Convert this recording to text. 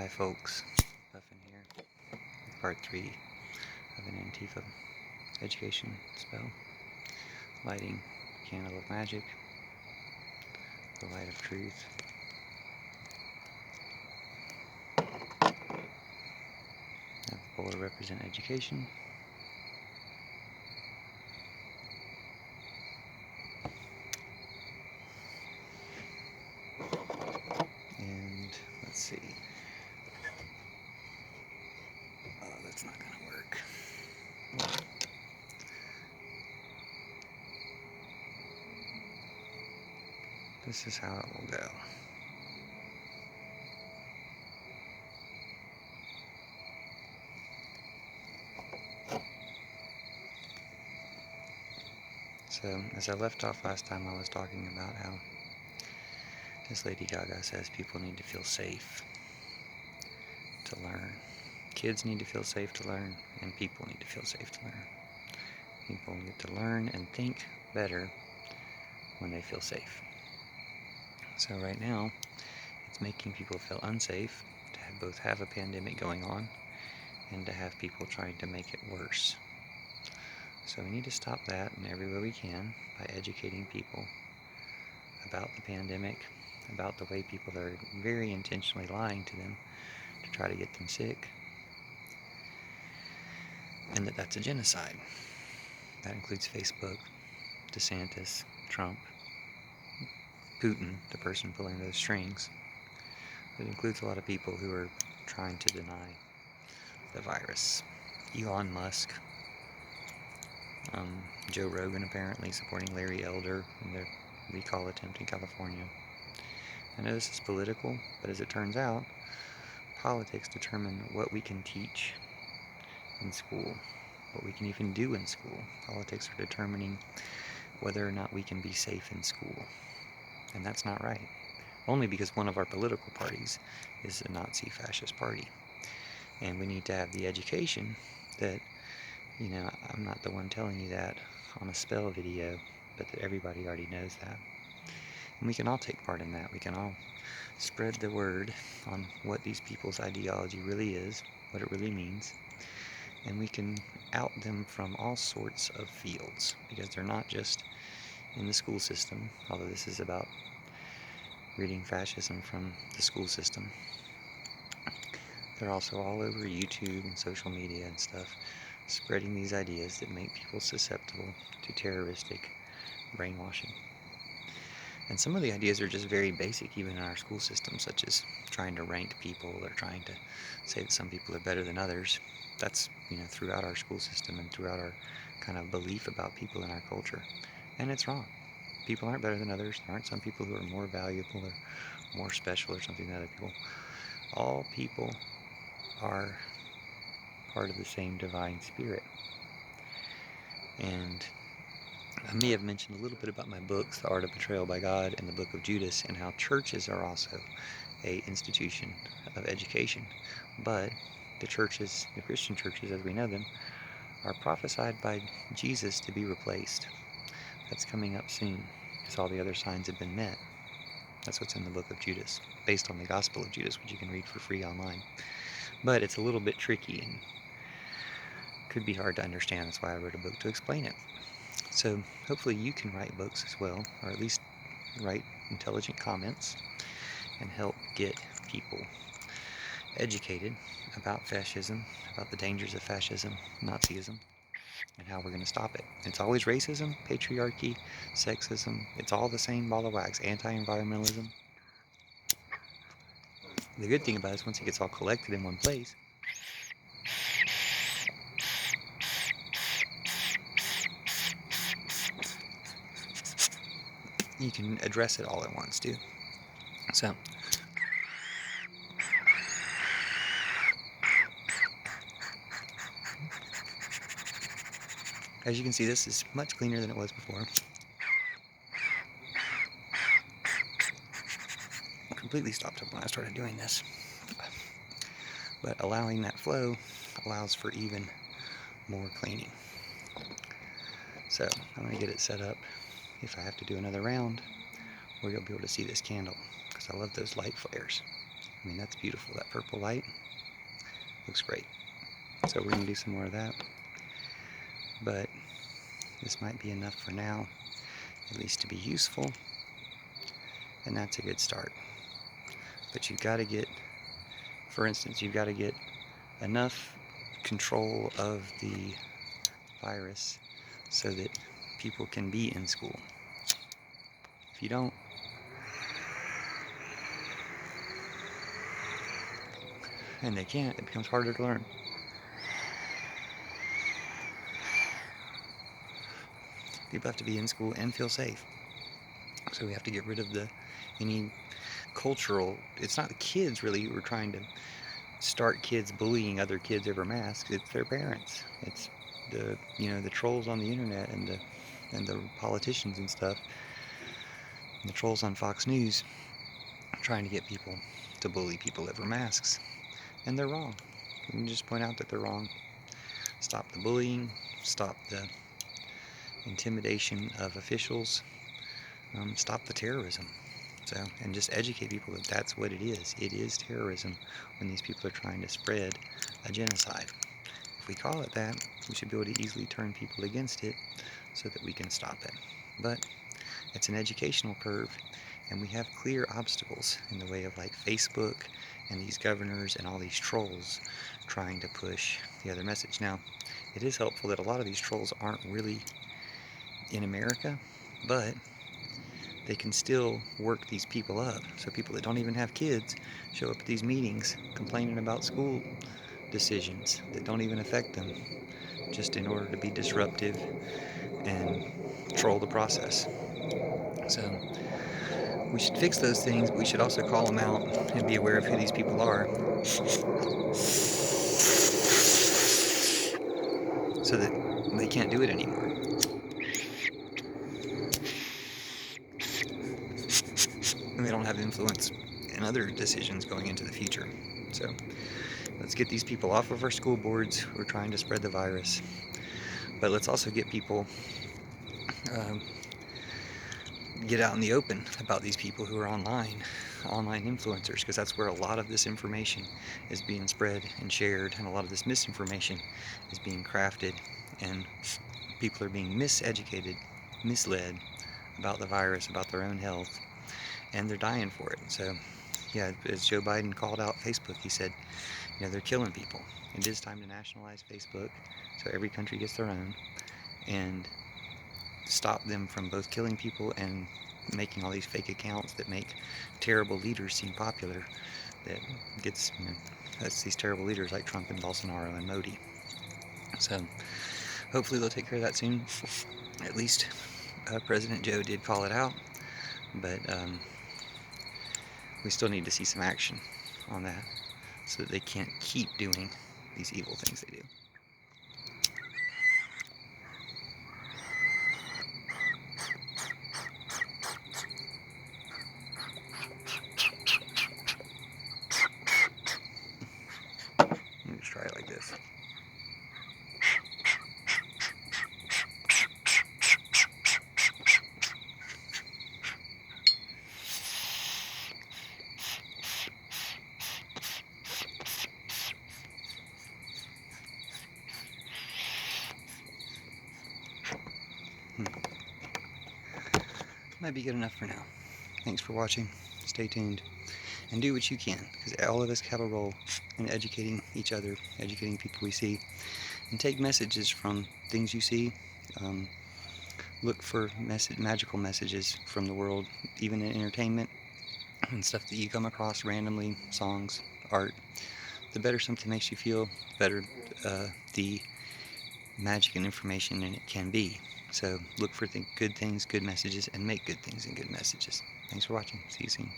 Hi folks, Puffin here with part 3 of an Antifa education spell, lighting a candle of magic, the light of truth. Have the bowl to represent education. And let's see. Oh, that's not going to work. This is how it will go. So, as I left off last time, I was talking about how, as Lady Gaga says, people need to feel safe to learn. Kids need to feel safe to learn, and people need to feel safe to learn. People need to learn and think better when they feel safe. So right now, it's making people feel unsafe to both have a pandemic going on and to have people trying to make it worse. So we need to stop that in every way we can by educating people about the pandemic, about the way people are very intentionally lying to them to try to get them sick, and that that's a genocide. That includes Facebook, DeSantis, Trump, Putin, the person pulling those strings. It includes a lot of people who are trying to deny the virus. Elon Musk, Joe Rogan apparently supporting Larry Elder in their recall attempt in California. I know this is political, but as it turns out, politics determine what we can teach in school, what we can even do in school. Politics are determining whether or not we can be safe in school. And that's not right. Only because one of our political parties is a Nazi fascist party. And we need to have the education that, I'm not the one telling you that on a spell video, but that everybody already knows that. And we can all take part in that. We can all spread the word on what these people's ideology really is, what it really means, and we can out them from all sorts of fields, because they're not just in the school system, although this is about ridding fascism from the school system. They're also all over YouTube and social media and stuff, spreading these ideas that make people susceptible to terroristic brainwashing. And some of the ideas are just very basic, even in our school system, such as trying to rank people or trying to say that some people are better than others. That's, throughout our school system and throughout our kind of belief about people in our culture. And it's wrong. People aren't better than others. There aren't some people who are more valuable or more special or something than other people. All people are part of the same divine spirit. And I may have mentioned a little bit about my books, The Art of Betrayal by God and the Book of Judas, and how churches are also a institution of education. But the churches, the Christian churches as we know them, are prophesied by Jesus to be replaced. That's coming up soon, because all the other signs have been met. That's what's in the Book of Judas, based on the Gospel of Judas, which you can read for free online. But it's a little bit tricky and could be hard to understand. That's why I wrote a book to explain it. So hopefully you can write books as well, or at least write intelligent comments and help get people educated about fascism, about the dangers of fascism, Nazism, and how we're going to stop it. It's always racism, patriarchy, sexism. It's all the same ball of wax. Anti-environmentalism. The good thing about it is once it gets all collected in one place, you can address it all at once too. So, as you can see, this is much cleaner than it was before. I completely stopped up when I started doing this. But allowing that flow allows for even more cleaning. So I'm going to get it set up if I have to do another round where you'll be able to see this candle, because I love those light flares. I mean, that's beautiful. That purple light looks great. So we're going to do some more of that. But this might be enough for now, at least to be useful. And that's a good start. But you've got to get, for instance, you've got to get enough control of the virus so that people can be in school. If you don't, and they can't, it becomes harder to learn. People have to be in school and feel safe. So we have to get rid of any cultural, it's not the kids really who are trying to start kids bullying other kids over masks, it's their parents. It's the trolls on the internet and the politicians and stuff, and the trolls on Fox News trying to get people to bully people over masks. And they're wrong. We can just point out that they're wrong. Stop the bullying, stop the intimidation of officials, stop the terrorism. And just educate people that that's what it is. It is terrorism when these people are trying to spread a genocide. If we call it that, we should be able to easily turn people against it so that we can stop it. But it's an educational curve, and we have clear obstacles in the way of like Facebook and these governors and all these trolls trying to push the other message. Now, it is helpful that a lot of these trolls aren't really in America, but they can still work these people up. So people that don't even have kids show up at these meetings complaining about school decisions that don't even affect them, just in order to be disruptive and troll the process. So we should fix those things, but we should also call them out and be aware of who these people are so that they can't do it anymore. And they don't have influence in other decisions going into the future. So let's get these people off of our school boards who are trying to spread the virus. But let's also get people get out in the open about these people who are online influencers, because that's where a lot of this information is being spread and shared, and a lot of this misinformation is being crafted, and people are being miseducated, misled about the virus, about their own health, and they're dying for it. So yeah, as Joe Biden called out Facebook, he said, they're killing people. It is time to nationalize Facebook so every country gets their own, and stop them from both killing people and making all these fake accounts that make terrible leaders seem popular. That gets, that's these terrible leaders like Trump and Bolsonaro and Modi. So hopefully they'll take care of that soon. At least President Joe did call it out, but we still need to see some action on that so that they can't keep doing these evil things they do. Let me just try it like this. Might be good enough for now. Thanks for watching. Stay tuned and do what you can, because all of us have a role in educating each other, educating people we see, and take messages from things you see. Look for magical messages from the world, even in entertainment and stuff that you come across randomly, songs, art. The better something makes you feel, the better the magic and information in it can be. So look for good things, good messages, and make good things and good messages. Thanks for watching. See you soon.